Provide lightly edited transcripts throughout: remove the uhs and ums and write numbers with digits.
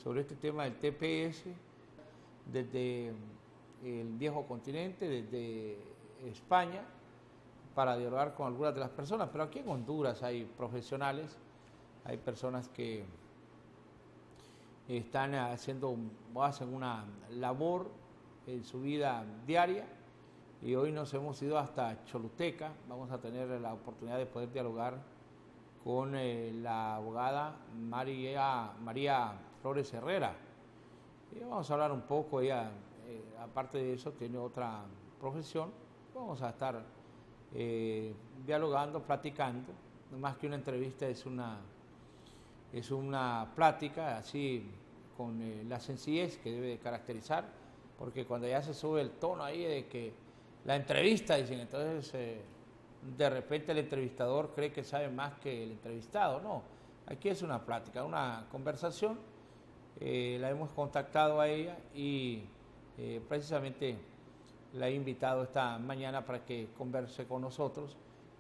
sobre este tema del TPS desde el viejo continente, desde España, para dialogar con algunas de las personas. Pero aquí en Honduras hay profesionales, hay personas que están haciendo o hacen una labor en su vida diaria, y hoy nos hemos ido hasta Choluteca. Vamos a tener la oportunidad de poder dialogar con la abogada María Flores Herrera. Y vamos a hablar un poco, ella, aparte de eso, tiene otra profesión. Vamos a estar dialogando, platicando. No más que una entrevista, es una plática así con la sencillez que debe de caracterizar, porque cuando ya se sube el tono ahí de que la entrevista, dicen, entonces de repente el entrevistador cree que sabe más que el entrevistado. No, aquí es una plática, una conversación. La hemos contactado a ella y precisamente la he invitado esta mañana para que converse con nosotros,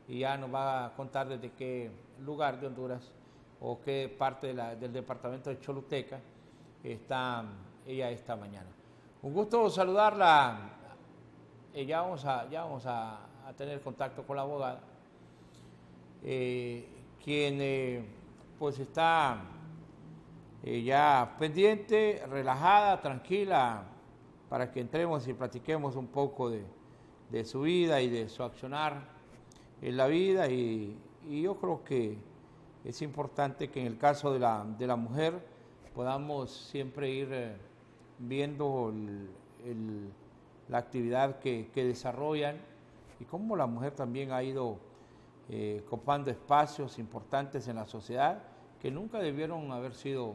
y ya nos va a contar desde qué lugar de Honduras o qué parte del departamento de Choluteca está ella esta mañana. Un gusto saludarla. Ya vamos a tener contacto con la abogada, quien pues está ya pendiente, relajada, tranquila, para que entremos y platiquemos un poco de su vida y de su accionar en la vida. Y yo creo que es importante que en el caso de la mujer podamos siempre ir viendo la actividad que desarrollan, y cómo la mujer también ha ido copando espacios importantes en la sociedad que nunca debieron haber sido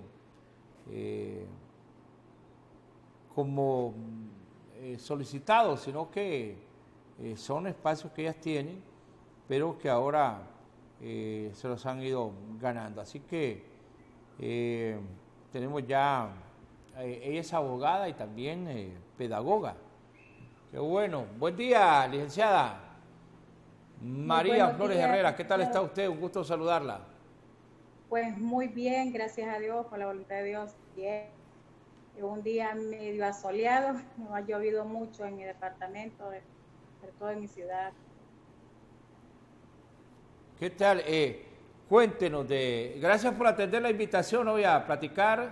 como solicitados, sino que son espacios que ellas tienen, pero que ahora se los han ido ganando. Así que tenemos ya, ella es abogada y también pedagoga. Qué bueno. Buen día, licenciada María Flores Herrera. ¿Qué tal está usted? Un gusto saludarla. Pues muy bien, gracias a Dios, por la voluntad de Dios. Bien. Un día medio asoleado, no ha llovido mucho en mi departamento, sobre todo en mi ciudad. ¿Qué tal? Cuéntenos gracias por atender la invitación hoy a platicar.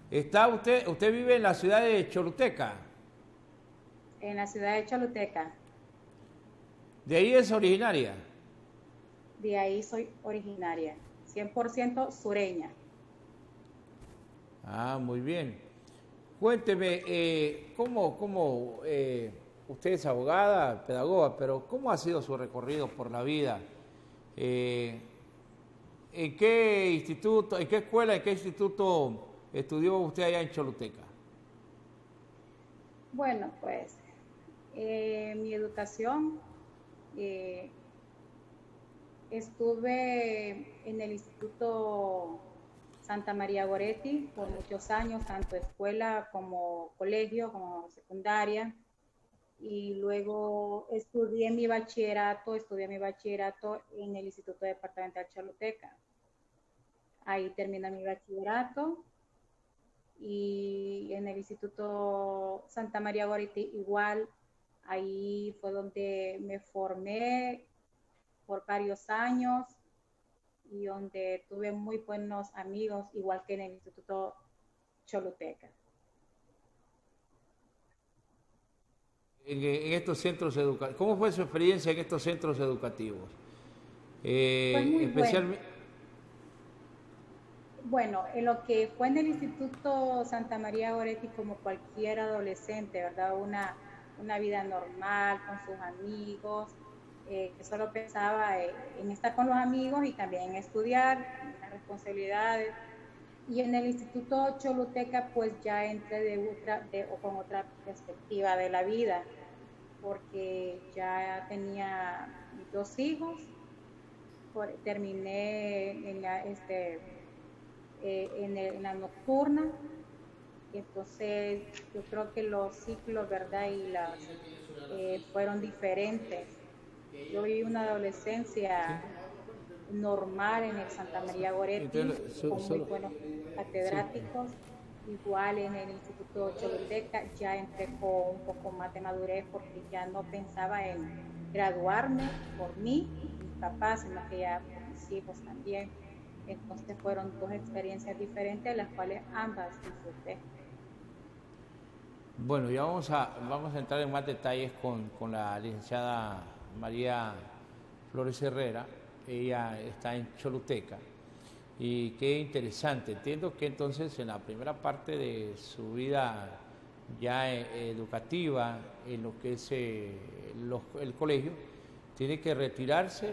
Usted vive en la ciudad de Choluteca. En la ciudad de Choluteca. ¿De ahí es originaria? De ahí soy originaria, 100% sureña. Ah, muy bien. Cuénteme, ¿cómo usted es abogada, pedagoga, pero cómo ha sido su recorrido por la vida? ¿En qué instituto, en qué escuela, en qué instituto estudió usted allá en Choluteca? Bueno, pues mi educación, estuve en el Instituto Santa María Goretti por muchos años, tanto escuela como colegio, como secundaria, y luego estudié mi bachillerato en el Instituto Departamental Choluteca. Ahí terminé mi bachillerato, y en el Instituto Santa María Goretti igual, ahí fue donde me formé por varios años y donde tuve muy buenos amigos, igual que en el Instituto Choluteca. En estos centros educativos, ¿cómo fue su experiencia en estos centros educativos? Fue muy especialmente bueno, en lo que fue en el Instituto Santa María Goretti, como cualquier adolescente, ¿verdad? Una vida normal con sus amigos, que solo pensaba en estar con los amigos y también en estudiar, en las responsabilidades. Y en el Instituto Choluteca, pues ya entré con otra perspectiva de la vida, porque ya tenía 2 hijos, terminé en la nocturna. Entonces yo creo que los ciclos, ¿verdad? Fueron diferentes. Yo viví una adolescencia normal en el Santa María Goretti, con muy buenos catedráticos, Igual en el Instituto Choluteca ya entré con un poco más de madurez porque ya no pensaba en graduarme por mí, mis papás, sino que ya por mis hijos también. Entonces fueron dos experiencias diferentes, las cuales ambas disfruté. Bueno, ya vamos a entrar en más detalles con la licenciada María Flores Herrera. Ella está en Choluteca. Y qué interesante. Entiendo que entonces en la primera parte de su vida ya educativa, en lo que es el colegio, tiene que retirarse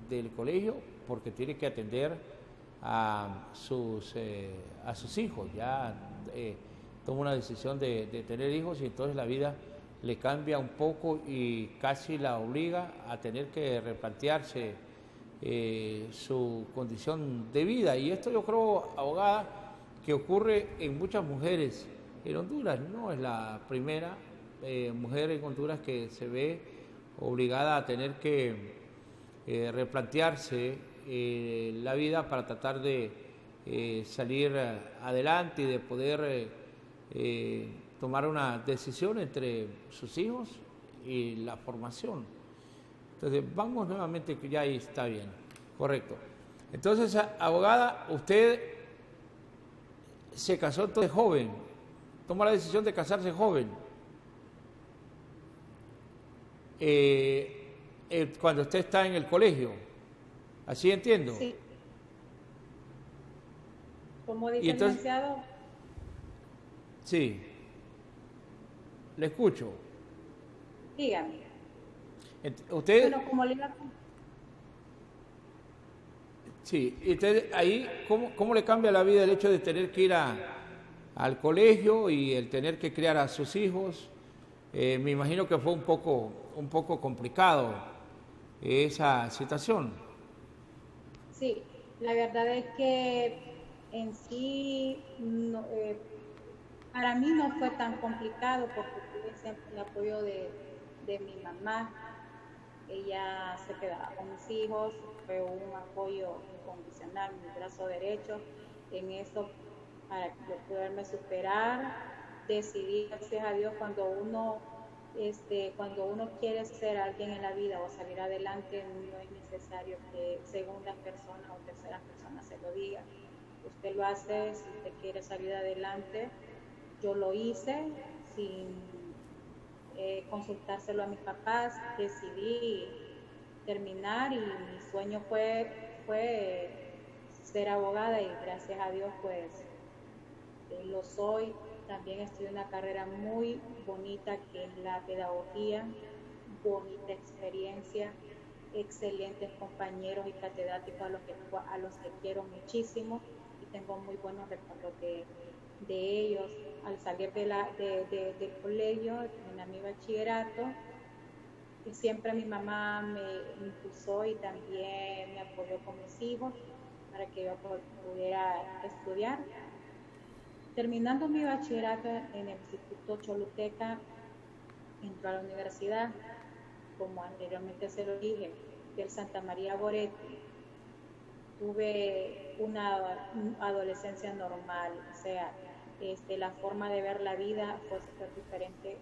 del colegio porque tiene que atender a sus hijos. Ya toma una decisión de tener hijos y entonces la vida le cambia un poco y casi la obliga a tener que replantearse su condición de vida. Y esto yo creo, abogada, que ocurre en muchas mujeres en Honduras. No es la primera mujer en Honduras que se ve obligada a tener que replantearse la vida para tratar de salir adelante y de poder tomar una decisión entre sus hijos y la formación. Entonces, vamos nuevamente, que ya ahí está bien, correcto. Entonces, abogada, usted se casó entonces joven, tomó la decisión de casarse joven. Cuando usted está en el colegio, ¿así entiendo? Sí. Como dice el licenciado. Sí, le escucho. Dígame. Usted, bueno, como le iba a... Sí, entonces ahí, ¿cómo le cambia la vida el hecho de tener que ir al colegio y el tener que criar a sus hijos? Me imagino que fue un poco complicado esa situación. Sí, la verdad es que en sí no, para mí no fue tan complicado porque tuve siempre el apoyo de mi mamá. Ella se quedaba con mis hijos, fue un apoyo incondicional, mi brazo derecho. En eso, para poderme superar, decidí, gracias a Dios, cuando uno quiere ser alguien en la vida o salir adelante, no es necesario que segundas personas o terceras personas se lo digan. Usted lo hace si usted quiere salir adelante. Yo lo hice sin consultárselo a mis papás, decidí terminar y mi sueño fue ser abogada y gracias a Dios pues lo soy. También estudié una carrera muy bonita que es la pedagogía, bonita experiencia, excelentes compañeros y catedráticos a los que quiero muchísimo y tengo muy buenos recuerdos de ellos. Al salir del colegio, en mi bachillerato, y siempre mi mamá me impulsó y también me apoyó con mis hijos para que yo pudiera estudiar. Terminando mi bachillerato en el Instituto Choluteca, entré a la universidad, como anteriormente se lo dije, del Santa María Goretti. Tuve una adolescencia normal, o sea, la forma de ver la vida fue súper diferente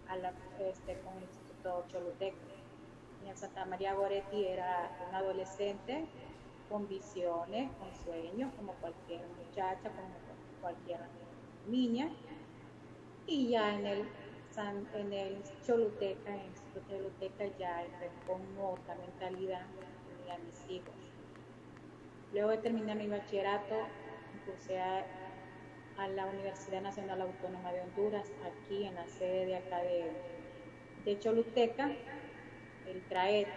a con el Instituto Choluteca. En el Santa María Goretti era un adolescente con visiones, con sueños, como cualquier muchacha, como cualquier niña. Y ya en el Choluteca, en el Instituto Choluteca, ya entré con otra mentalidad, tenía mis hijos. Luego de terminar mi bachillerato, cursé a la Universidad Nacional Autónoma de Honduras, aquí en la sede de acá de Choluteca, el CRAED,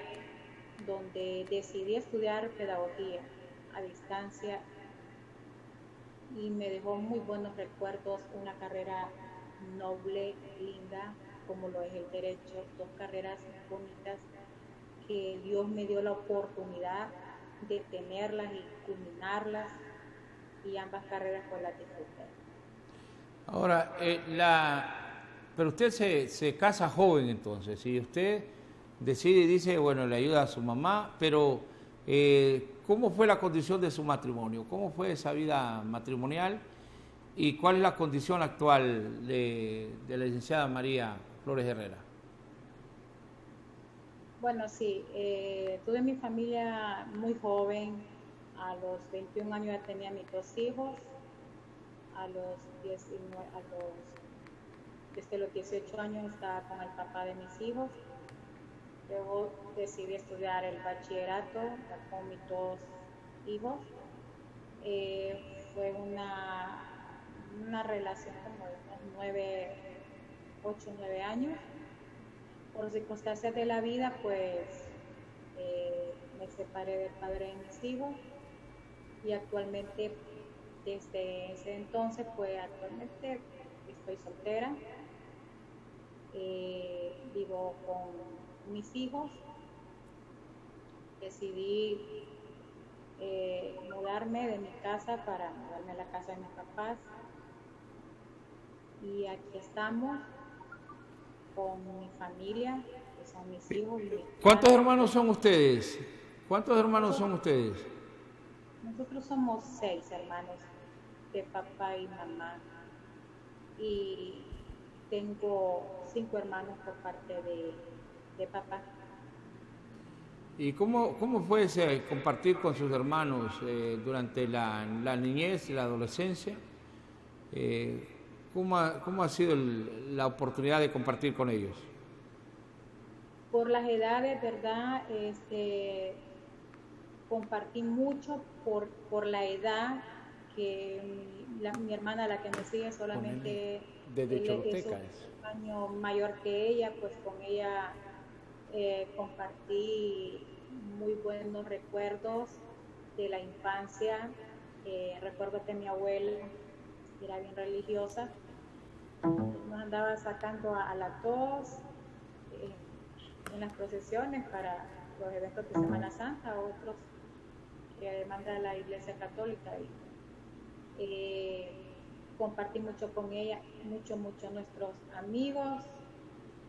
donde decidí estudiar pedagogía a distancia y me dejó muy buenos recuerdos, una carrera noble, linda, como lo es el derecho, dos carreras bonitas que Dios me dio la oportunidad de tenerlas y culminarlas, y ambas carreras pues las disfruté. Ahora, pero usted se casa joven entonces, y usted decide y dice, bueno, le ayuda a su mamá, pero ¿cómo fue la condición de su matrimonio? ¿Cómo fue esa vida matrimonial? ¿Y cuál es la condición actual de la licenciada María Flores Herrera? Bueno, sí, tuve mi familia muy joven. A los 21 años ya tenía mis 2 hijos. A los 19, desde los 18 años estaba con el papá de mis hijos. Luego decidí estudiar el bachillerato con mis 2 hijos. Fue una relación como de unos 8, 9 años. Por circunstancias de la vida, pues me separé del padre de mis hijos y actualmente, desde ese entonces, pues actualmente estoy soltera, vivo con mis hijos. Decidí mudarme de mi casa para mudarme a la casa de mis papás y aquí estamos con mi familia, que son mis hijos y mis ¿Cuántos padres. hermanos son ustedes? ¿Cuántos hermanos son ustedes? Nosotros somos 6 hermanos de papá y mamá y tengo 5 hermanos por parte de papá. ¿Y cómo fue ese compartir con sus hermanos durante la niñez y la adolescencia? ¿Cómo ha sido la oportunidad de compartir con ellos? Por las edades, ¿verdad? Compartí mucho por la edad que mi hermana, la que me sigue, solamente desde él es Choluteca. un año mayor que ella, pues con ella compartí muy buenos recuerdos de la infancia. Recuerdo que mi abuela era bien religiosa, nos andaba sacando a las 2 en las procesiones para los eventos de Semana Santa, otros que demanda la Iglesia Católica. Y compartí mucho con ella, mucho nuestros amigos,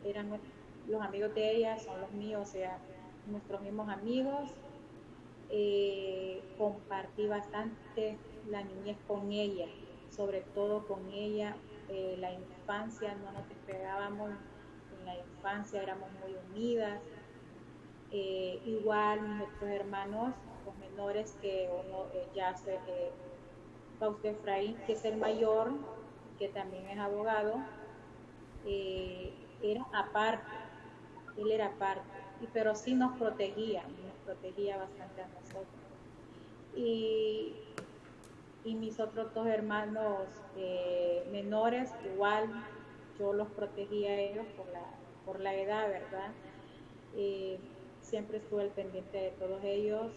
eran los amigos de ella, son los míos, o sea, nuestros mismos amigos. Compartí bastante la niñez con ella, sobre todo con ella, la infancia, no nos despegábamos, en la infancia éramos muy unidas. Igual nuestros hermanos, los menores, que uno Fausto Efraín, que es el mayor, que también es abogado, era aparte, él era aparte, pero sí nos protegía bastante a nosotros. Y mis otros 2 hermanos menores, igual yo los protegía a ellos por la edad, ¿verdad? Siempre estuve al pendiente de todos ellos.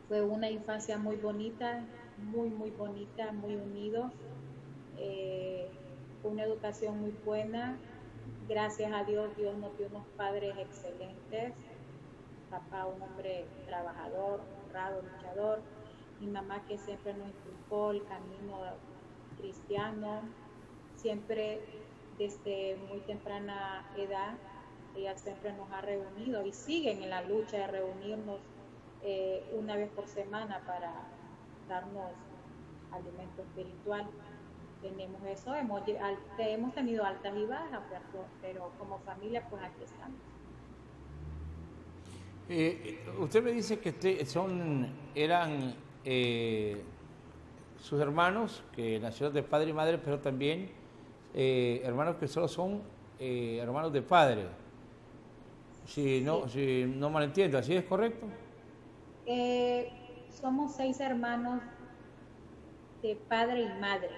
Fue una infancia muy bonita, muy bonita, muy unidos. Una educación muy buena. Gracias a Dios, Dios nos dio unos padres excelentes. Papá, un hombre trabajador, honrado, luchador. Mi mamá, que siempre nos inculcó el camino cristiano. Siempre, desde muy temprana edad, ella siempre nos ha reunido y siguen en la lucha de reunirnos una vez por semana para darnos alimento espiritual. Tenemos eso, hemos tenido altas y bajas, pero como familia, pues aquí estamos. Usted me dice que eran sus hermanos que nacieron de padre y madre, pero también hermanos que solo son hermanos de padre. Si no malentiendo, ¿así es correcto? Somos 6 hermanos de padre y madre.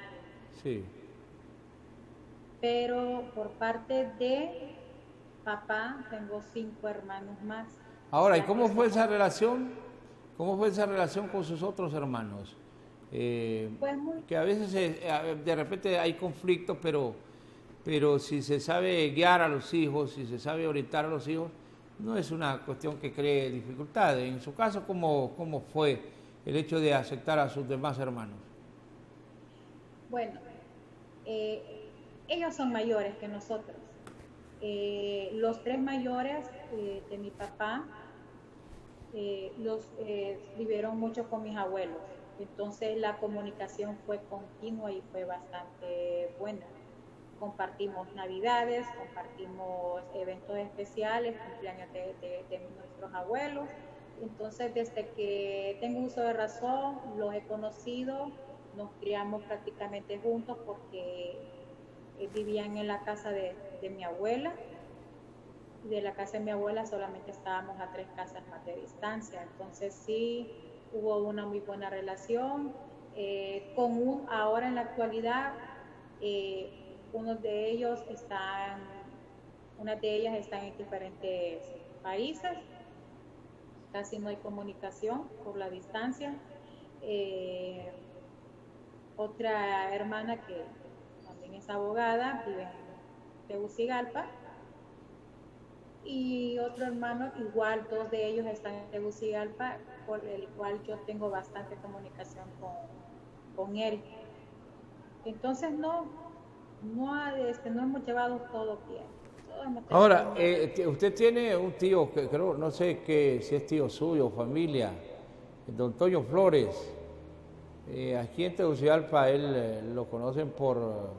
Sí. Pero por parte de papá tengo 5 hermanos más. Ahora, ¿y cómo fue esa relación? ¿Cómo fue esa relación con sus otros hermanos? Pues que a veces de repente hay conflictos, pero si se sabe guiar a los hijos, si se sabe orientar a los hijos, no es una cuestión que cree dificultades. En su caso, ¿cómo fue el hecho de aceptar a sus demás hermanos? Bueno, ellos son mayores que nosotros. Los 3 mayores de mi papá los vivieron mucho con mis abuelos. Entonces la comunicación fue continua y fue bastante buena. Compartimos navidades, compartimos eventos especiales, cumpleaños de nuestros abuelos. Entonces, desde que tengo uso de razón, los he conocido, nos criamos prácticamente juntos porque vivían en la casa de mi abuela. Y de la casa de mi abuela solamente estábamos a 3 casas más de distancia. Entonces sí hubo una muy buena relación. Ahora en la actualidad, eh, unos de ellos están, unas de ellas están en diferentes países, casi no hay comunicación por la distancia. Eh, Otra hermana que también es abogada, vive en Tegucigalpa, y otro hermano, igual 2 de ellos están en Tegucigalpa, por el cual yo tengo bastante comunicación con él. Entonces no hemos llevado todo bien. Ahora, usted tiene un tío que creo, no sé si es tío suyo o familia, don Toño Flores. Aquí en Tegucigalpa él lo conocen por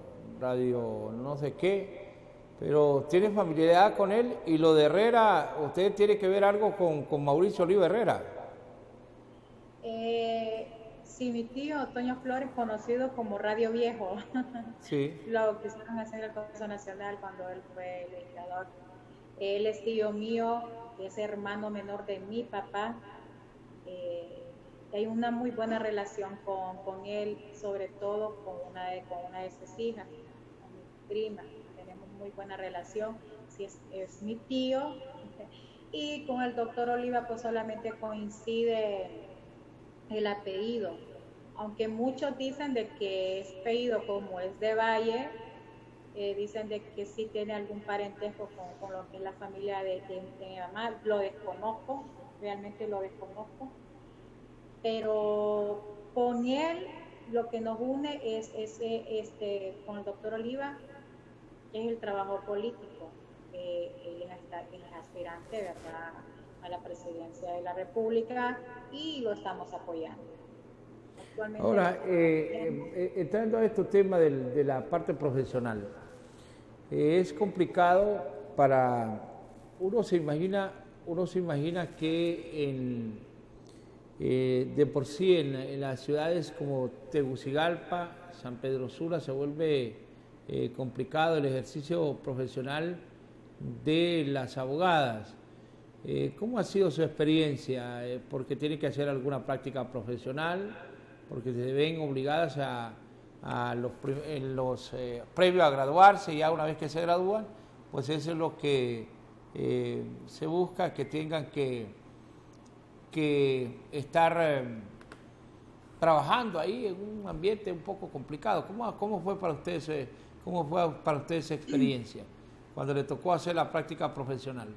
radio no sé qué, pero tiene familiaridad con él. Y lo de Herrera, ¿usted tiene que ver algo con Mauricio Oliva Herrera? Sí, mi tío Toño Flores, conocido como Radio Viejo, Sí. lo quisieron hacer en el Congreso Nacional cuando él fue legislador. Él es tío mío, es hermano menor de mi papá. Eh, Hay una muy buena relación con él, sobre todo con una de sus hijas, con mi prima. Tenemos muy buena relación. Sí, es mi tío. Y con el doctor Oliva pues solamente coincide el apellido, aunque muchos dicen de que es apellido como es de Valle, dicen de que sí tiene algún parentesco con lo que es la familia de mi mamá. Lo desconozco, realmente lo desconozco, pero con él lo que nos une con el doctor Oliva es el trabajo político. Él es aspirante, ¿verdad?, a la presidencia de la República y lo estamos apoyando. Actualmente lo Ahora, estamos apoyando. entrando a este tema de la parte profesional, es complicado para uno se imagina que de por sí en las ciudades como Tegucigalpa, San Pedro Sula, se vuelve complicado el ejercicio profesional de las abogadas. ¿Cómo ha sido su experiencia? ¿Porque tiene que hacer alguna práctica profesional? ¿Porque se ven obligadas previo a graduarse, y ya una vez que se gradúan, pues eso es lo que se busca, que tengan que estar trabajando ahí en un ambiente un poco complicado? ¿Cómo fue para ustedes, esa experiencia cuando le tocó hacer la práctica profesional?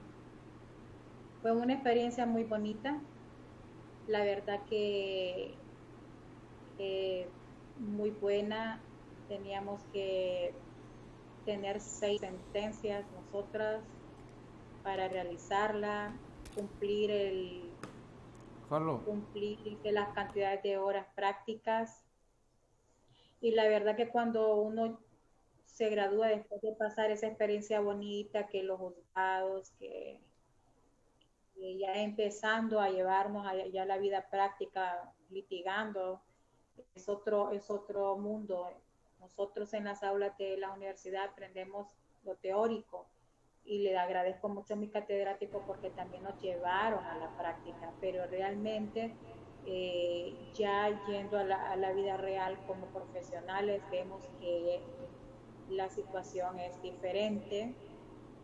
Fue una experiencia muy bonita, la verdad que muy buena. Teníamos que tener 6 sentencias nosotras para realizarla, Carlos. cumplir las cantidades de horas prácticas. Y la verdad que cuando uno se gradúa después de pasar esa experiencia bonita, que los juzgados, que ya empezando a llevarnos ya la vida práctica, litigando, es otro mundo. Nosotros en las aulas de la universidad aprendemos lo teórico y le agradezco mucho a mi catedrático porque también nos llevaron a la práctica, pero realmente ya yendo a la vida real como profesionales vemos que la situación es diferente,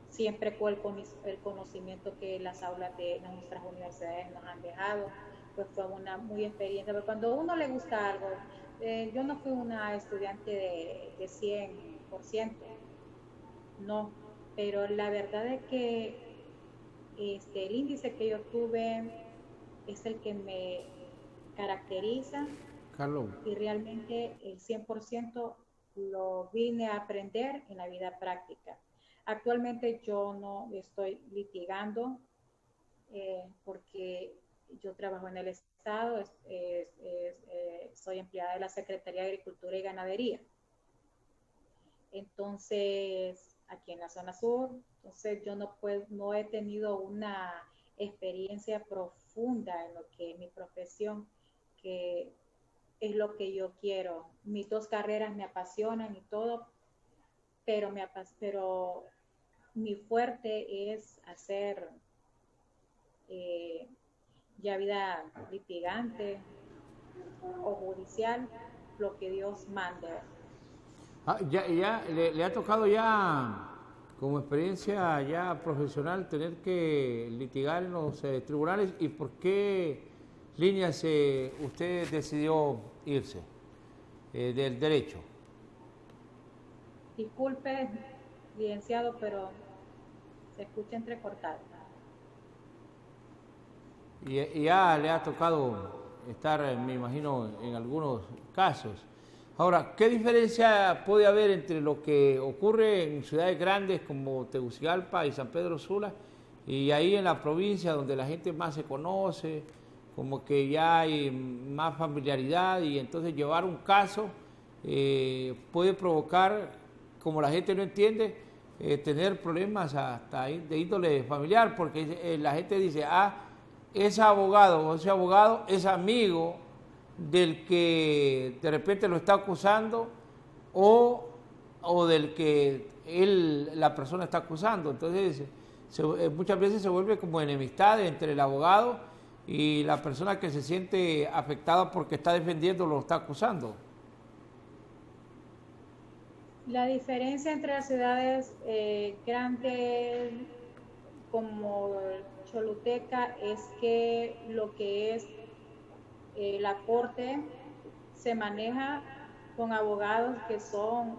siempre con el conocimiento que las aulas de nuestras universidades nos han dejado, pues fue una muy experiencia. Pero cuando a uno le gusta algo, yo no fui una estudiante de 100%, no, pero la verdad es que el índice que yo tuve es el que me caracteriza Carlos. y realmente el 100% lo vine a aprender en la vida práctica. Actualmente yo no estoy litigando porque yo trabajo en el Estado estado, soy empleada de la Secretaría de Agricultura y Ganadería. Entonces, aquí en la zona sur, entonces yo no he tenido una experiencia profunda en lo que es mi profesión, que es lo que yo quiero. Mis dos carreras me apasionan y todo, pero mi fuerte es hacer ya vida litigante o judicial, lo que Dios mande. Le ha tocado ya, como experiencia ya profesional, tener que litigar en los tribunales. ¿Y por qué líneas usted decidió irse del derecho? Disculpe, licenciado, pero se escucha entrecortado. Y ya le ha tocado estar, me imagino, en algunos casos. Ahora, ¿qué diferencia puede haber entre lo que ocurre en ciudades grandes como Tegucigalpa y San Pedro Sula y ahí en la provincia donde la gente más se conoce, como que ya hay más familiaridad y entonces llevar un caso puede provocar, como la gente no entiende, tener problemas hasta de índole familiar, porque la gente dice, ese abogado o ese abogado es amigo del que de repente lo está acusando o del que la persona está acusando. Entonces, muchas veces se vuelve como enemistad entre el abogado y la persona que se siente afectada porque está defendiendo lo está acusando. La diferencia entre las ciudades grandes como Choluteca es que lo que es la corte se maneja con abogados que son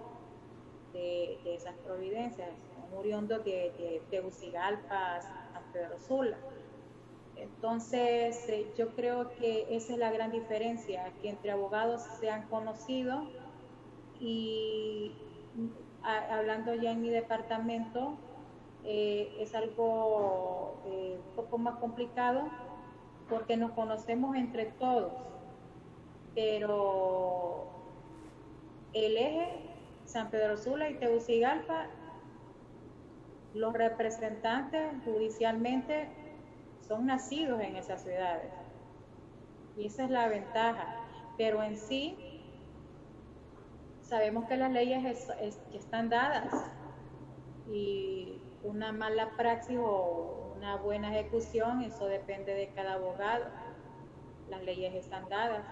de esas providencias, son oriundos de Tegucigalpa, San Pedro Sula. Entonces, yo creo que esa es la gran diferencia, que entre abogados se han conocido y hablando ya en mi departamento, es algo un poco más complicado porque nos conocemos entre todos, pero el eje San Pedro Sula y Tegucigalpa, los representantes judicialmente son nacidos en esas ciudades y esa es la ventaja, pero en sí sabemos que las leyes están dadas y una mala praxis o una buena ejecución, eso depende de cada abogado. Las leyes están dadas,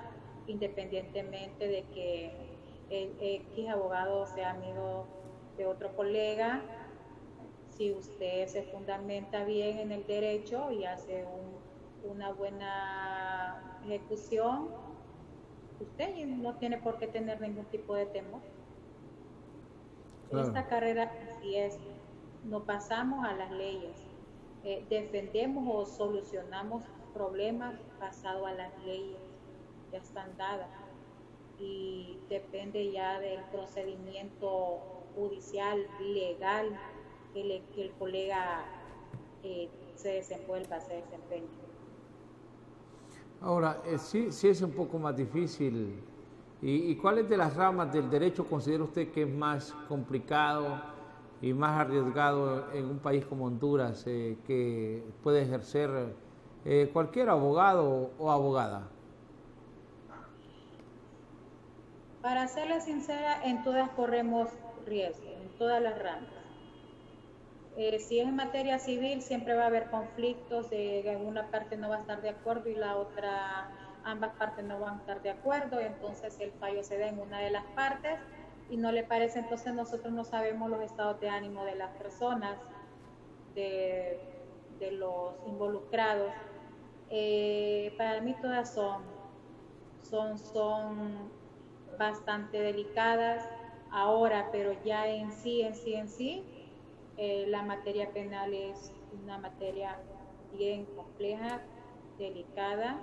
independientemente de que el X abogado sea amigo de otro colega. Si usted se fundamenta bien en el derecho y hace una buena ejecución, usted no tiene por qué tener ningún tipo de temor. Claro. Esta carrera así es, no pasamos a las leyes, defendemos o solucionamos problemas basados a las leyes, ya están dadas y depende ya del procedimiento judicial, legal, que el colega se desenvuelva, se desempeñe. Ahora, sí es un poco más difícil. ¿Y cuáles de las ramas del derecho considera usted que es más complicado y más arriesgado en un país como Honduras que puede ejercer cualquier abogado o abogada? Para serle sincera, en todas corremos riesgo, en todas las ramas. Si es en materia civil, siempre va a haber conflictos, una parte no va a estar de acuerdo y la otra, ambas partes no van a estar de acuerdo, entonces el fallo se da en una de las partes y no le parece, entonces nosotros no sabemos los estados de ánimo de las personas, de los involucrados. Para mí todas son bastante delicadas ahora, pero ya en sí, la materia penal es una materia bien compleja, delicada,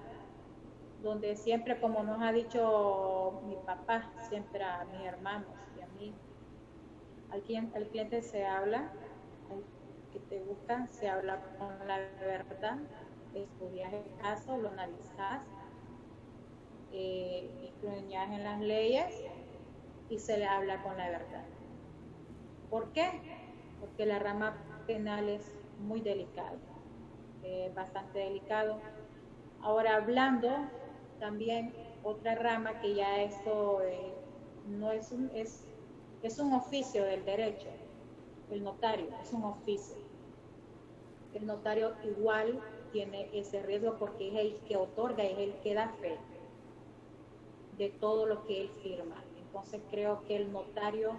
donde siempre, como nos ha dicho mi papá, siempre a mis hermanos y a mí, al cliente se habla, al que te busca se habla con la verdad, estudias el caso, lo analizas influenciadas en las leyes y se le habla con la verdad. ¿Por qué? Porque la rama penal es muy delicada, bastante delicado. Ahora hablando también otra rama que ya eso no es es un oficio del derecho, el notario es un oficio. El notario igual tiene ese riesgo porque es el que otorga, es el que da fe de todo lo que él firma. Entonces creo que el notario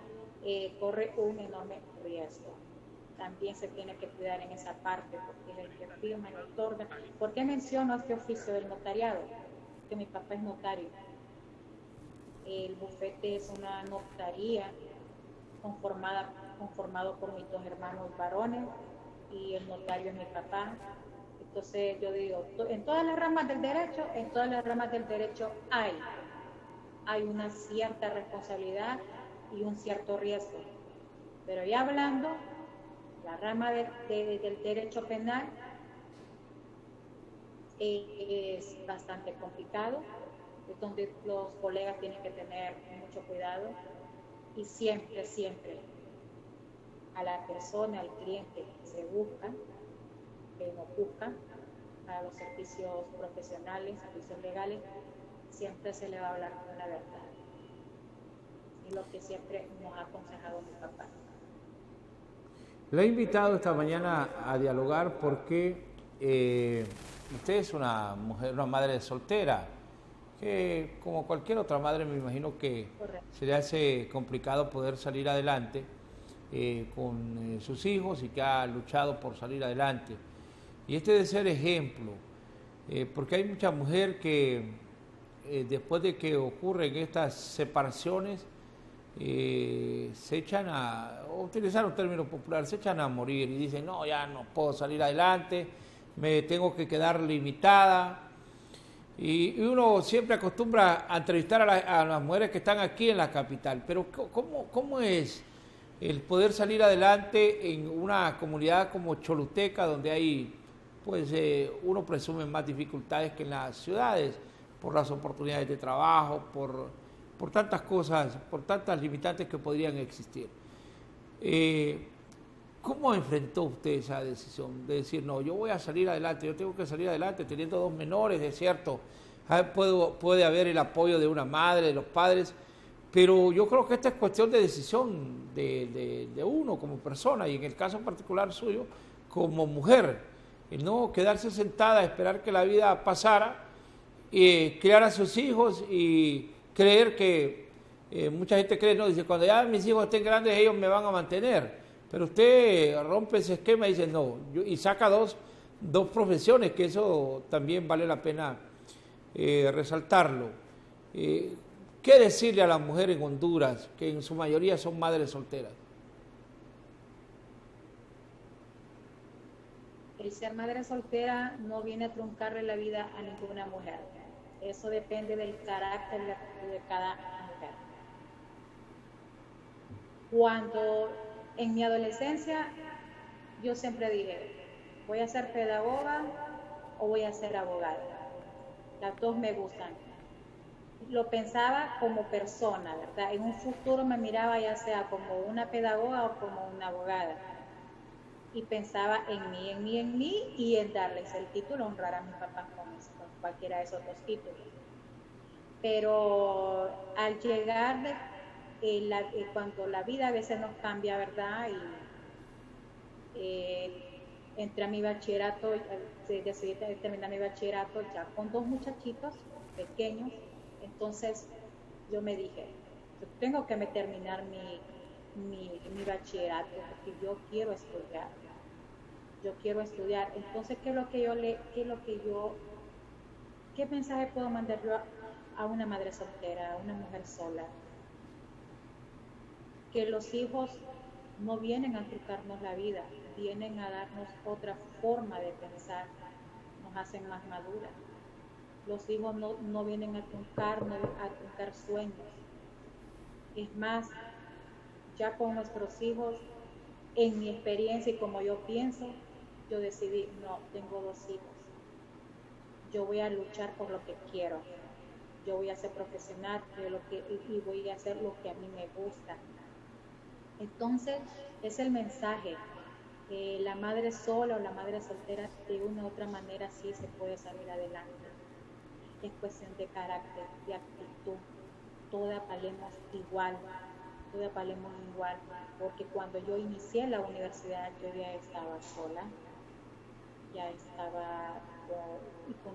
corre un enorme riesgo. También se tiene que cuidar en esa parte porque es el que firma y otorga. ¿Por qué menciono este oficio del notariado? Que mi papá es notario. El bufete es una notaría conformado por mis dos hermanos varones y el notario es mi papá. Entonces yo digo, en todas las ramas del derecho hay una cierta responsabilidad y un cierto riesgo. Pero ya hablando, la rama del derecho penal es bastante complicado, es donde los colegas tienen que tener mucho cuidado y siempre a la persona, al cliente que se busca, que nos busca para los servicios profesionales, servicios legales, siempre se le va a hablar con la verdad. Es lo que siempre nos ha aconsejado mi papá. Le he invitado esta mañana a dialogar porque usted es una mujer, una madre soltera, que como cualquier otra madre me imagino que Correcto. se le hace complicado poder salir adelante con sus hijos y que ha luchado por salir adelante. Y este debe ser ejemplo, porque hay mucha mujer que después de que ocurren estas separaciones, se echan a, utilizar un término popular, se echan a morir y dicen, no, ya no puedo salir adelante, me tengo que quedar limitada. Y uno siempre acostumbra a entrevistar a las mujeres que están aquí en la capital, pero ¿cómo es el poder salir adelante en una comunidad como Choluteca, donde hay, pues uno presume más dificultades que en las ciudades, por las oportunidades de trabajo, por tantas cosas, por tantas limitantes que podrían existir? ¿Cómo enfrentó usted esa decisión de decir, no, yo voy a salir adelante, yo tengo que salir adelante teniendo dos menores, es cierto, puede haber el apoyo de una madre, de los padres, pero yo creo que esta es cuestión de decisión de uno como persona y en el caso particular suyo como mujer, el no quedarse sentada, esperar que la vida pasara, criar a sus hijos y creer que mucha gente cree, no, dice, cuando ya mis hijos estén grandes ellos me van a mantener. Pero usted rompe ese esquema y dice no, y saca dos profesiones, que eso también vale la pena resaltarlo. ¿Qué decirle a las mujeres en Honduras, que en su mayoría son madres solteras? El ser madre soltera no viene a truncarle la vida a ninguna mujer. Eso depende del carácter de cada mujer. Cuando en mi adolescencia yo siempre dije, voy a ser pedagoga o voy a ser abogada. Las dos me gustan. Lo pensaba como persona, ¿verdad? En un futuro me miraba ya sea como una pedagoga o como una abogada. Y pensaba en mí y en darles el título, honrar a mis papás con cualquiera de esos dos títulos. Pero al llegar cuando la vida a veces nos cambia, ¿verdad? Y entré a mi bachillerato, decidí terminar mi bachillerato ya con dos muchachitos pequeños, entonces yo me dije, yo tengo que terminar mi bachillerato porque yo quiero estudiar, entonces ¿qué mensaje puedo mandar yo a una madre soltera, a una mujer sola? Que los hijos no vienen a trucarnos la vida, vienen a darnos otra forma de pensar, nos hacen más maduras. Los hijos no vienen a truncar sueños. Es más, ya con nuestros hijos, en mi experiencia y como yo pienso, yo decidí, no, tengo dos hijos. Yo voy a luchar por lo que quiero. yo voy a ser profesional de y voy a hacer lo que a mí me gusta. Entonces, es el mensaje. La madre sola o la madre soltera, de una u otra manera, sí se puede salir adelante. Es cuestión de carácter, de actitud. Todas valemos igual, porque cuando yo inicié la universidad, yo ya estaba sola, ya estaba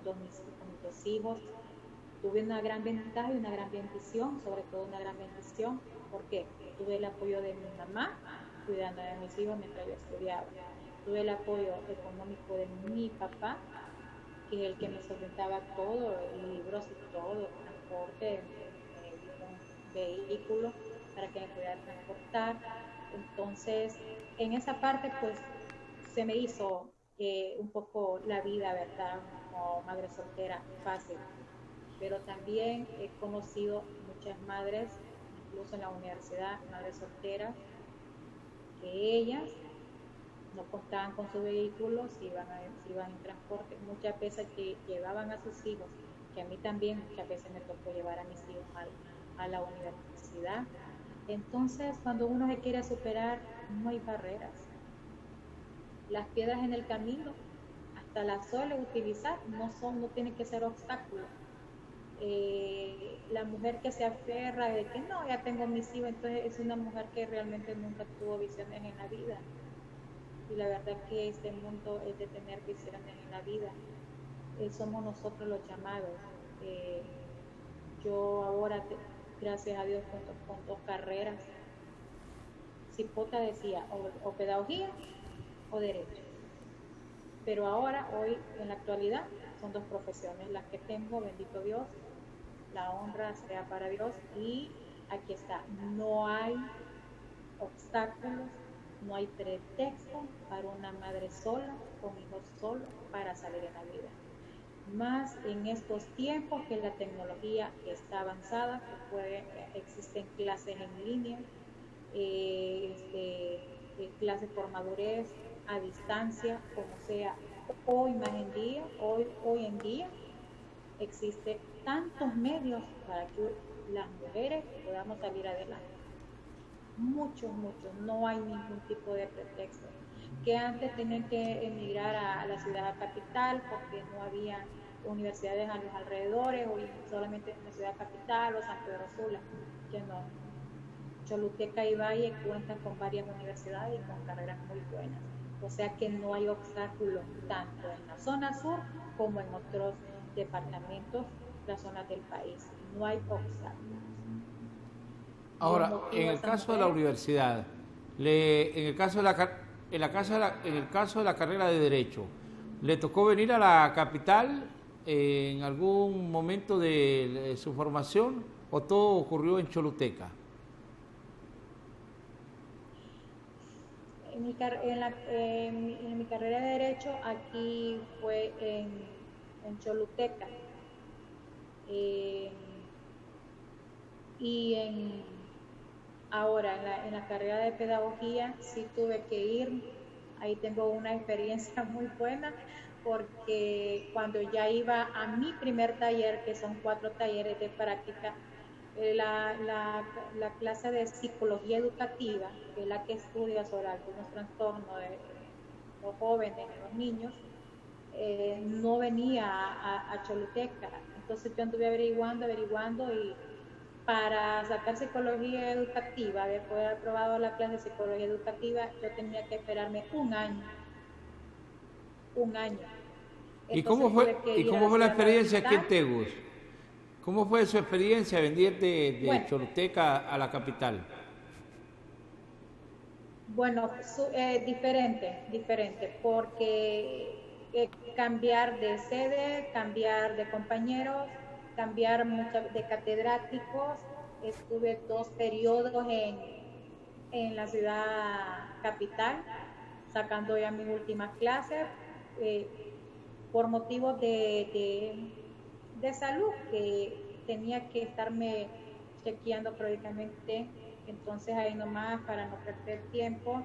con mis dos hijos. Tuve una gran ventaja y una gran bendición, sobre todo una gran bendición, porque tuve el apoyo de mi mamá, cuidando de mis hijos mientras yo estudiaba. Tuve el apoyo económico de mi papá, que es el que me solventaba todo, libros y todo, transporte, vehículo, para que me pudiera transportar. Entonces, en esa parte, pues, se me hizo un poco la vida, ¿verdad? Como madre soltera, fácil. Pero también he conocido muchas madres, incluso en la universidad, madres solteras, que ellas no contaban con su vehículo, si iban en transporte, muchas veces que llevaban a sus hijos, que a mí también muchas veces me tocó llevar a mis hijos a la universidad. Entonces, cuando uno se quiere superar, no hay barreras. Las piedras en el camino, hasta las suele utilizar, no tienen que ser obstáculos. La mujer que se aferra de que no, ya tengo mis hijos, entonces es una mujer que realmente nunca tuvo visiones en la vida. Y la verdad que este mundo es de tener visiones en la vida. Somos nosotros los llamados. Yo ahora, gracias a Dios, con dos carreras. Cipota decía o pedagogía o derecho. Pero ahora, hoy, en la actualidad, son dos profesiones las que tengo, bendito Dios. La honra sea para Dios, y aquí está. No hay obstáculos, no hay pretexto para una madre sola, con hijos solos, para salir en la vida. Más en estos tiempos que la tecnología está avanzada, que existen clases en línea, clases por madurez, a distancia, como sea. Hoy en día existe tantos medios para que las mujeres podamos salir adelante. Muchos, no hay ningún tipo de pretexto. Que antes tenían que emigrar a la ciudad capital porque no había universidades a los alrededores, o solamente en la ciudad capital o San Pedro Sula, que no. Choluteca y Valle cuentan con varias universidades y con carreras muy buenas. O sea que no hay obstáculos tanto en la zona sur como en otros departamentos, las zonas del país. No hay obstáculos. Ahora, en el caso de la universidad, en el caso de la carrera de Derecho, ¿le tocó venir a la capital en algún momento de su formación o todo ocurrió en Choluteca? En mi carrera de Derecho, aquí fue en Choluteca. Y ahora en la carrera de Pedagogía sí tuve que ir. Ahí tengo una experiencia muy buena, porque cuando ya iba a mi primer taller, que son 4 talleres de práctica, la clase de psicología educativa, que es la que estudia sobre algunos trastornos de los jóvenes, de los niños, no venía a Choluteca. Entonces yo anduve averiguando, y para sacar psicología educativa, después de haber aprobado la clase de psicología educativa, yo tenía que esperarme un año. ¿Y cómo fue la experiencia aquí en Tegus? ¿Cómo fue su experiencia venir de Choluteca a la capital? Bueno, diferente, porque cambiar de sede, cambiar de compañeros, cambiar de catedráticos. Estuve 2 periodos en la ciudad capital, sacando ya mis últimas clases, por motivos de salud, que tenía que estarme chequeando periódicamente. Entonces ahí nomás, para no perder tiempo,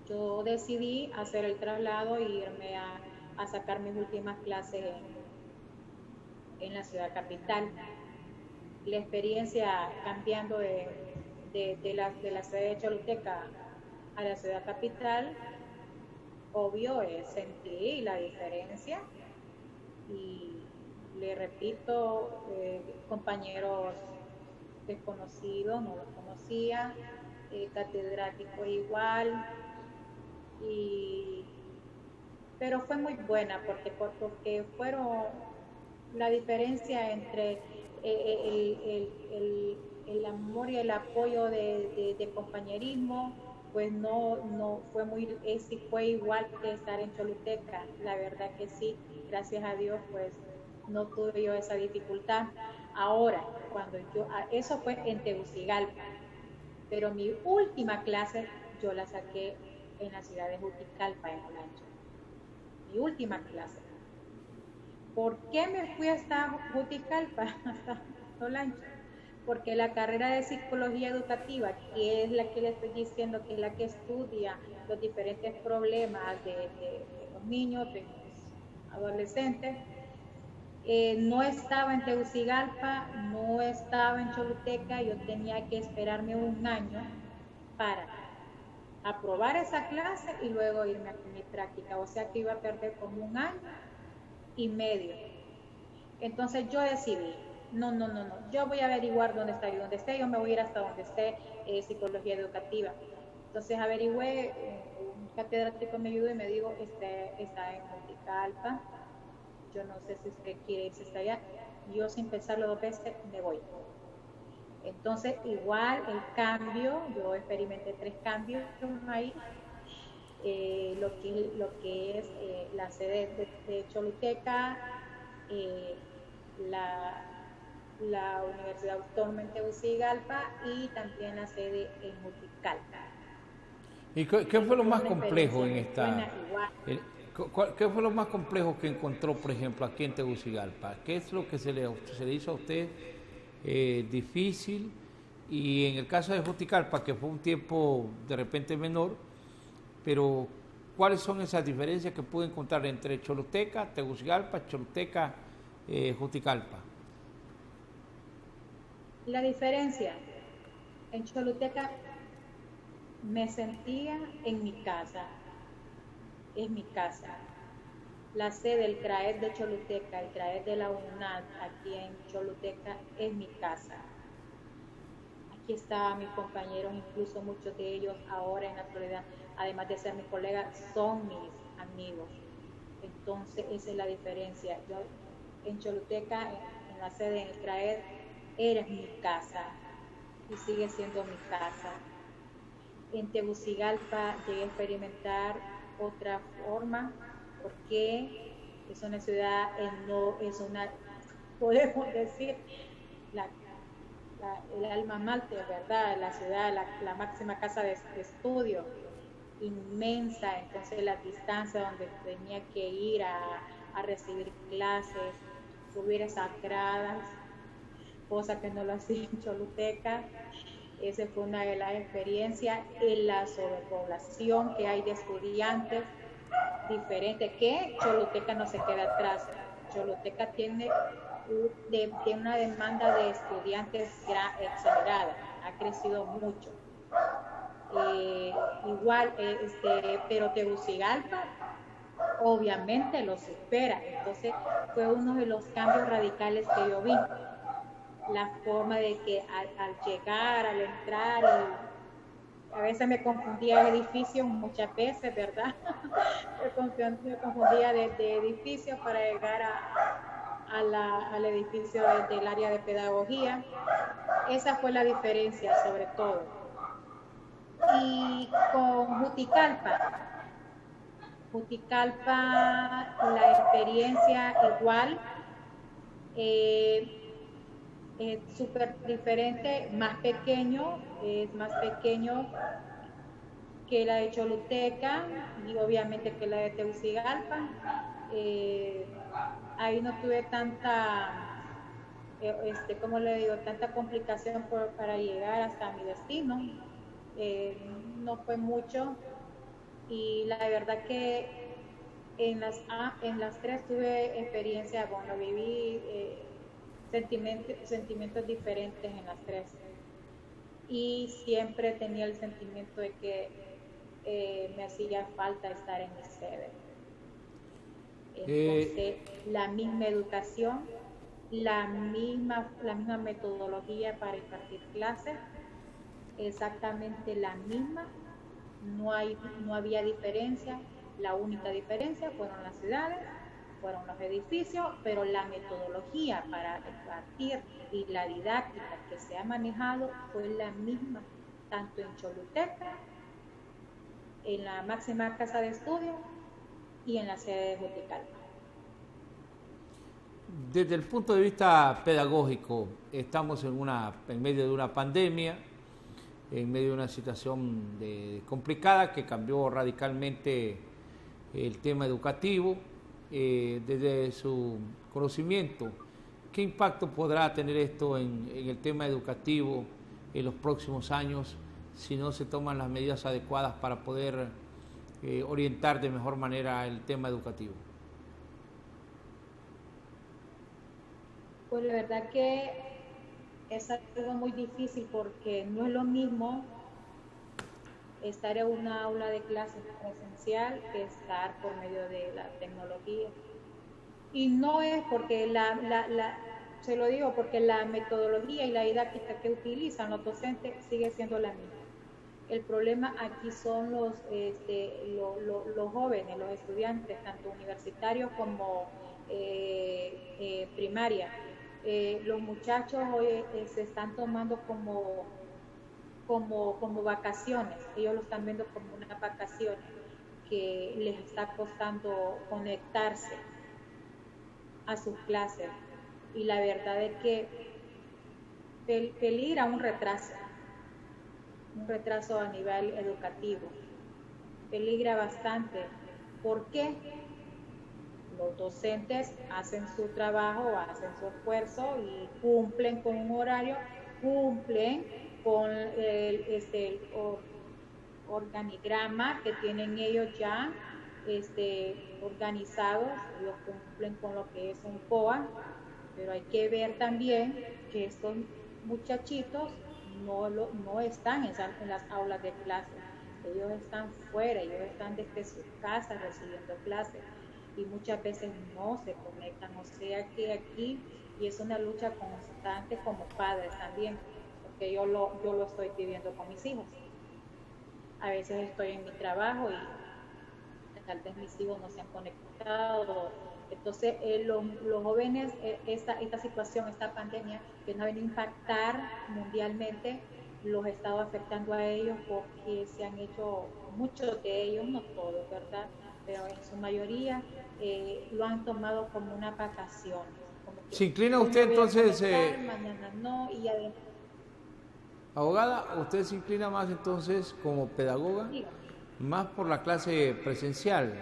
yo decidí hacer el traslado e irme a sacar mis últimas clases en la ciudad capital. La experiencia cambiando de la ciudad de Choluteca a la ciudad capital, obvio, sentí la diferencia y le repito, compañeros desconocidos, no los conocía, catedráticos igual, pero fue muy buena porque fueron la diferencia entre el amor y el apoyo de compañerismo, pues no fue fue igual que estar en Choluteca. La verdad que sí, gracias a Dios, pues no tuve yo esa dificultad. Ahora, eso fue en Tegucigalpa, pero mi última clase yo la saqué en la ciudad de Juticalpa, en Olancho. Mi última clase. ¿Por qué me fui hasta Juticalpa, hasta Olancho? Porque la carrera de psicología educativa, que es la que le estoy diciendo, que es la que estudia los diferentes problemas de los niños, de los adolescentes, no estaba en Tegucigalpa, no estaba en Choluteca, yo tenía que esperarme un año para aprobar esa clase y luego irme a mi práctica, o sea que iba a perder como 1 año y medio. Entonces yo decidí, no, yo voy a averiguar dónde está y dónde esté, yo me voy a ir hasta donde esté psicología educativa. Entonces averigüé, un catedrático me ayudó y me dijo, está en Juticalpa, yo no sé si usted quiere irse hasta allá, yo sin pensarlo 2 veces me voy. Entonces igual el cambio, yo experimenté 3 cambios ahí, lo que es la sede de Choluteca, la Universidad Autónoma en Tegucigalpa y también la sede en Juticalpa. ¿Y qué fue lo más complejo en esta? ¿Qué fue lo más complejo que encontró, por ejemplo, aquí en Tegucigalpa? ¿Qué es lo que se le hizo a usted difícil? Y en el caso de Juticalpa, que fue un tiempo de repente menor, pero ¿cuáles son esas diferencias que pude encontrar entre Choluteca, Tegucigalpa, Choluteca, Juticalpa? La diferencia, en Choluteca me sentía en mi casa, es mi casa. La sede del CRAED de Choluteca, el CRAED de la UNAD aquí en Choluteca es mi casa. Aquí estaban mis compañeros, incluso muchos de ellos ahora en la actualidad, además de ser mis colegas, son mis amigos. Entonces esa es la diferencia. Yo en Choluteca, en la sede, en el CRAED, eres mi casa y sigue siendo mi casa. En Tegucigalpa llegué a experimentar otra forma, porque es una ciudad, no es una, podemos decir, el alma mater, ¿verdad? La ciudad, la máxima casa de estudio, inmensa, entonces las distancias donde tenía que ir a recibir clases, subir esas gradas, cosa que no lo hacía en Choluteca. Esa fue una de las experiencias, en la sobrepoblación que hay de estudiantes diferentes, que Choluteca no se queda atrás. Choluteca tiene una demanda de estudiantes exagerada, ha crecido mucho. Igual, pero Tegucigalpa obviamente lo supera. Entonces fue uno de los cambios radicales que yo vi. La forma de que al llegar, al entrar, a veces me confundía de edificios, muchas veces, ¿verdad? me confundía de edificios para llegar al edificio del área de pedagogía. Esa fue la diferencia, sobre todo. Y con Juticalpa, la experiencia igual, es súper diferente, es más pequeño que la de Choluteca y obviamente que la de Tegucigalpa. Ahí no tuve tanta, ¿cómo le digo? Tanta complicación para llegar hasta mi destino. No fue mucho, y la verdad que en las 3 tuve experiencia, bueno, viví sentimientos diferentes en las tres. Y siempre tenía el sentimiento de que me hacía falta estar en mi sede. Entonces, la misma educación, la misma metodología para impartir clases, exactamente la misma, no había diferencia. La única diferencia fueron las ciudades, fueron los edificios, pero la metodología para impartir y la didáctica que se ha manejado fue la misma, tanto en Choluteca, en la máxima casa de estudios y en la sede de Juticalpa. Desde el punto de vista pedagógico, estamos en medio de una pandemia, en medio de una situación complicada que cambió radicalmente el tema educativo. Desde su conocimiento, ¿qué impacto podrá tener esto en el tema educativo en los próximos años si no se toman las medidas adecuadas para poder orientar de mejor manera el tema educativo? Pues la verdad que es algo muy difícil porque no es lo mismo estar en una aula de clases presencial que estar por medio de la tecnología. Y no es porque se lo digo porque la metodología y la didáctica que utilizan los docentes sigue siendo la misma. El problema aquí son los jóvenes, los estudiantes, tanto universitarios como primaria. Los muchachos hoy se están tomando como vacaciones, ellos lo están viendo como unas vacaciones que les está costando conectarse a sus clases, y la verdad es que peligra un retraso a nivel educativo, peligra bastante. ¿Por qué? Los docentes hacen su trabajo, hacen su esfuerzo y cumplen con un horario, cumplen con el organigrama que tienen ellos ya organizados, ellos cumplen con lo que es un COA, pero hay que ver también que estos muchachitos no están en las aulas de clase, ellos están fuera, ellos están desde sus casas recibiendo clases y muchas veces no se conectan, o sea que aquí, y es una lucha constante como padres también, porque yo lo estoy viviendo con mis hijos. A veces estoy en mi trabajo y tal vez mis hijos no se han conectado. Entonces, los jóvenes, esta situación, esta pandemia, que nos viene a impactar mundialmente, los ha estado afectando a ellos porque se han hecho, muchos de ellos, no todos, ¿verdad? Pero en su mayoría lo han tomado como una vacación. ¿Se inclina usted entonces? Mañana no, y además, abogada, ¿usted se inclina más entonces como pedagoga, más por la clase presencial,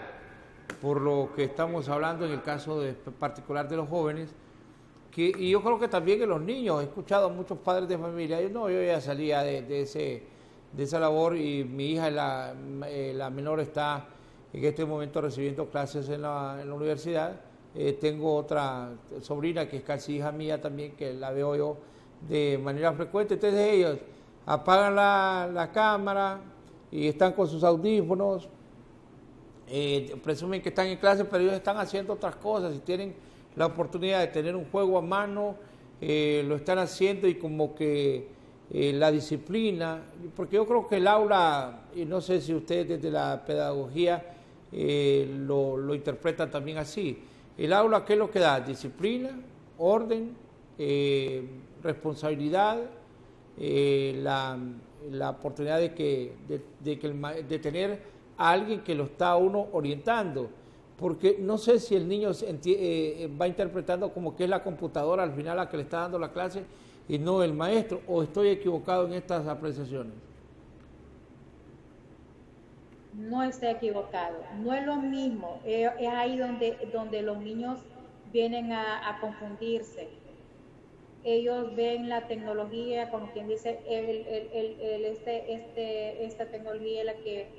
por lo que estamos hablando en el caso particular de los jóvenes, y yo creo que también que los niños, he escuchado a muchos padres de familia, yo ya salía de esa labor, y mi hija, la menor, está en este momento recibiendo clases en la universidad. Tengo otra sobrina que es casi hija mía también, que la veo yo de manera frecuente. Entonces ellos apagan la cámara y están con sus audífonos, presumen que están en clase, pero ellos están haciendo otras cosas y tienen la oportunidad de tener un juego a mano, lo están haciendo, y como que la disciplina, porque yo creo que el aula, y no sé si ustedes desde la pedagogía lo interpretan también así, el aula, ¿qué es lo que da? Disciplina, orden, responsabilidad, la oportunidad de tener a alguien que lo está a uno orientando, porque no sé si el niño va interpretando como que es la computadora al final la que le está dando la clase y no el maestro, o estoy equivocado en estas apreciaciones. No está equivocado, no es lo mismo, es ahí donde los niños vienen a confundirse. Ellos ven la tecnología, como quien dice, esta tecnología es la que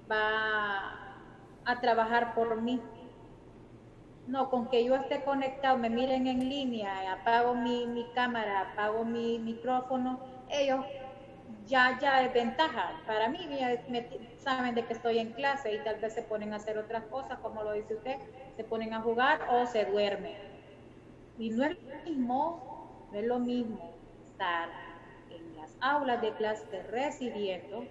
va a trabajar por mí. No, con que yo esté conectado, me miren en línea, apago mi cámara, apago mi micrófono, ellos ya es ventaja. Para mí saben de que estoy en clase y tal vez se ponen a hacer otras cosas, como lo dice usted, se ponen a jugar o se duermen. Y no es lo mismo estar en las aulas de clase recibiendo,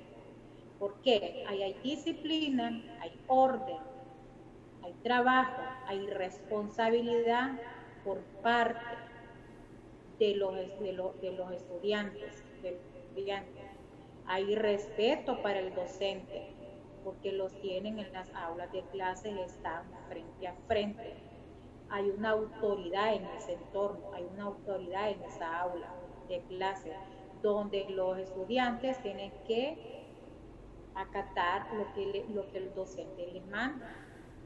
porque hay disciplina, hay orden, hay trabajo, hay responsabilidad por parte de los estudiantes, hay respeto para el docente, porque los tienen en las aulas de clases, están frente a frente. Hay una autoridad en ese entorno, hay una autoridad en esa aula de clase, donde los estudiantes tienen que acatar lo que el docente les manda,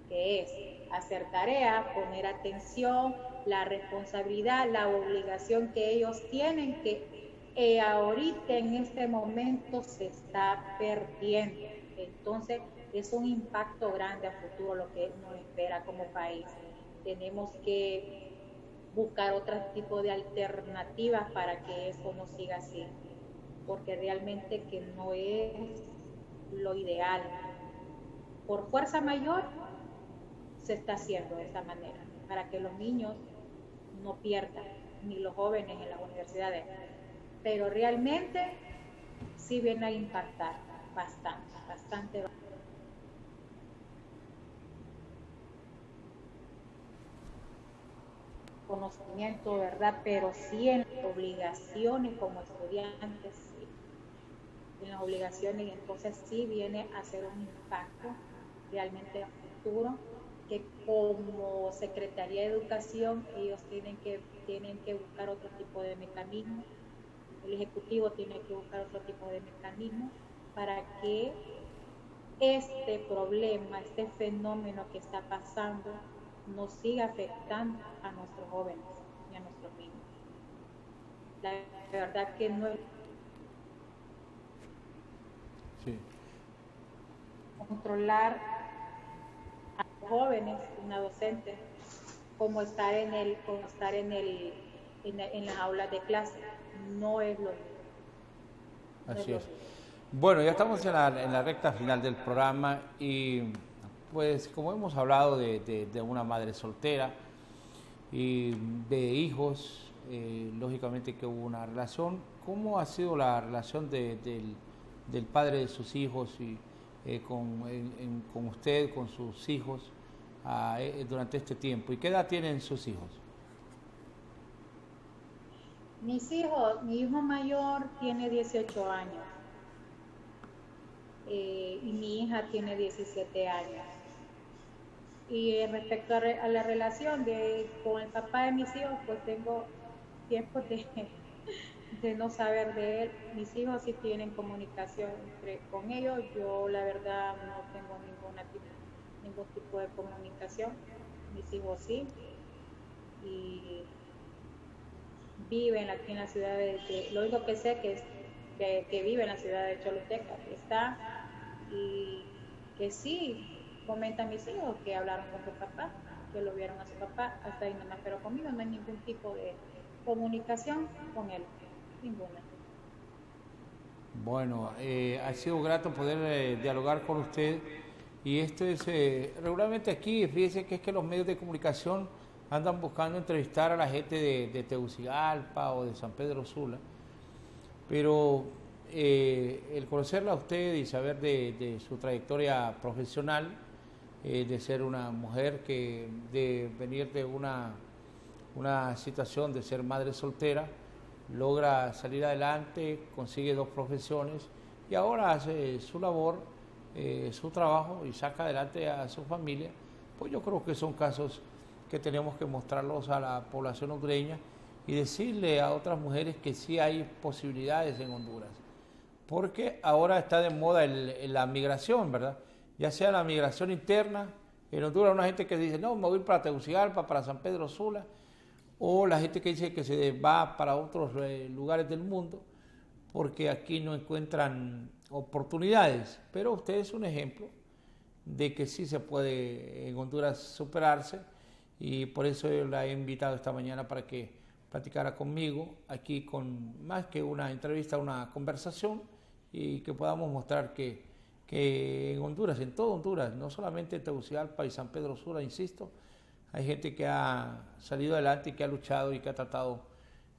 que es hacer tarea, poner atención, la responsabilidad, la obligación que ellos tienen, que ahorita en este momento se está perdiendo. Entonces es un impacto grande a futuro lo que nos espera como país. Tenemos que buscar otro tipo de alternativas para que eso no siga así, porque realmente que no es lo ideal. Por fuerza mayor se está haciendo de esa manera, para que los niños no pierdan, ni los jóvenes en las universidades. Pero realmente sí viene a impactar bastante. Conocimiento, ¿verdad? Pero sí en las obligaciones como estudiantes, sí. En las obligaciones, y entonces sí viene a ser un impacto realmente a futuro, que como Secretaría de Educación ellos tienen que buscar otro tipo de mecanismo, el Ejecutivo tiene que buscar otro tipo de mecanismo para que este problema, este fenómeno que está pasando, no siga afectando a nuestros jóvenes y a nuestros niños. La verdad que no es Sí. controlar a los jóvenes, una docente, como estar en las aulas de clase. No es lo mismo. Así es. Bueno, ya estamos en la recta final del programa y pues como hemos hablado de una madre soltera y de hijos, lógicamente que hubo una relación. ¿Cómo ha sido la relación del padre de sus hijos y con usted, con sus hijos durante este tiempo? ¿Y qué edad tienen sus hijos? Mi hijo mayor tiene 18 años y mi hija tiene 17 años. Y respecto a la relación con el papá de mis hijos, pues tengo tiempo de no saber de él. Mis hijos sí tienen comunicación con ellos. Yo la verdad no tengo ningún tipo de comunicación. Mis hijos sí. Y viven aquí en la ciudad lo único que sé que vive en la ciudad de Choluteca, que está, y que sí comentan mis hijos que hablaron con su papá, que lo vieron a su papá, hasta ahí nomás, pero conmigo no hay ningún tipo de comunicación con él, ninguna. Bueno, ha sido grato poder dialogar con usted y esto es, regularmente aquí, fíjese que es que los medios de comunicación andan buscando entrevistar a la gente de Tegucigalpa o de San Pedro Sula, pero el conocerla a usted y saber de su trayectoria profesional, de ser una mujer de venir de una situación de ser madre soltera, logra salir adelante, consigue 2 profesiones y ahora hace su labor, su trabajo y saca adelante a su familia, pues yo creo que son casos que tenemos que mostrarlos a la población hondureña y decirle a otras mujeres que sí hay posibilidades en Honduras. Porque ahora está de moda la migración, ¿verdad? Ya sea la migración interna, en Honduras una gente que dice, no, me voy para Tegucigalpa, para San Pedro Sula, o la gente que dice que se va para otros lugares del mundo, porque aquí no encuentran oportunidades. Pero usted es un ejemplo de que sí se puede en Honduras superarse y por eso yo la he invitado esta mañana para que platicara conmigo aquí con más que una entrevista, una conversación, y que podamos mostrar que en Honduras, en todo Honduras, no solamente en Tegucigalpa y San Pedro Sula, insisto, hay gente que ha salido adelante y que ha luchado y que ha tratado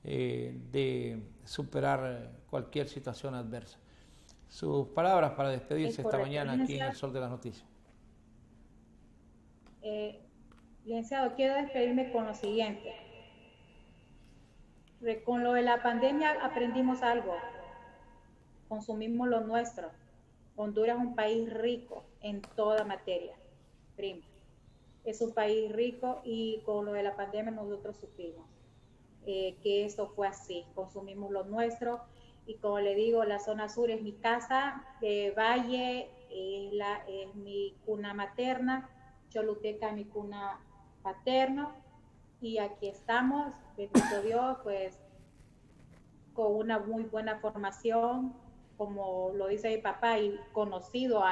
de superar cualquier situación adversa. Sus palabras para despedirse esta mañana aquí en el Sol de las Noticias. Licenciado, quiero despedirme con lo siguiente. Con lo de la pandemia aprendimos algo. Consumimos lo nuestro. Honduras es un país rico en toda materia prima. Es un país rico y con lo de la pandemia nosotros supimos que eso fue así. Consumimos lo nuestro y como le digo, la zona sur es mi casa, Valle es mi cuna materna, Choluteca mi cuna paterna y aquí estamos, bendito Dios, pues con una muy buena formación, como lo dice mi papá, y conocido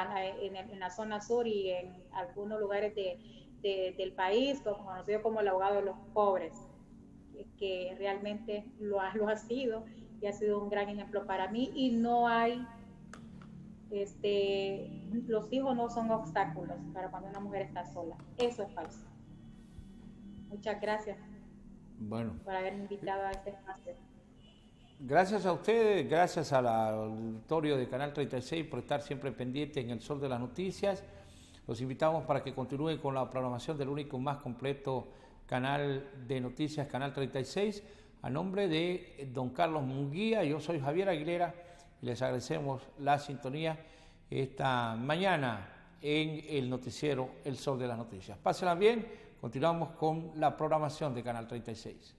en la zona sur y en algunos lugares del país, conocido como el abogado de los pobres, que realmente lo ha sido y ha sido un gran ejemplo para mí. Y no hay, los hijos no son obstáculos para cuando una mujer está sola. Eso es falso. Muchas gracias por haberme invitado a este espacio. Gracias a ustedes, gracias al auditorio de Canal 36 por estar siempre pendiente en el Sol de las Noticias. Los invitamos para que continúen con la programación del único más completo canal de noticias, Canal 36. A nombre de don Carlos Munguía, yo soy Javier Aguilera y les agradecemos la sintonía esta mañana en el noticiero El Sol de las Noticias. Pásenla bien, continuamos con la programación de Canal 36.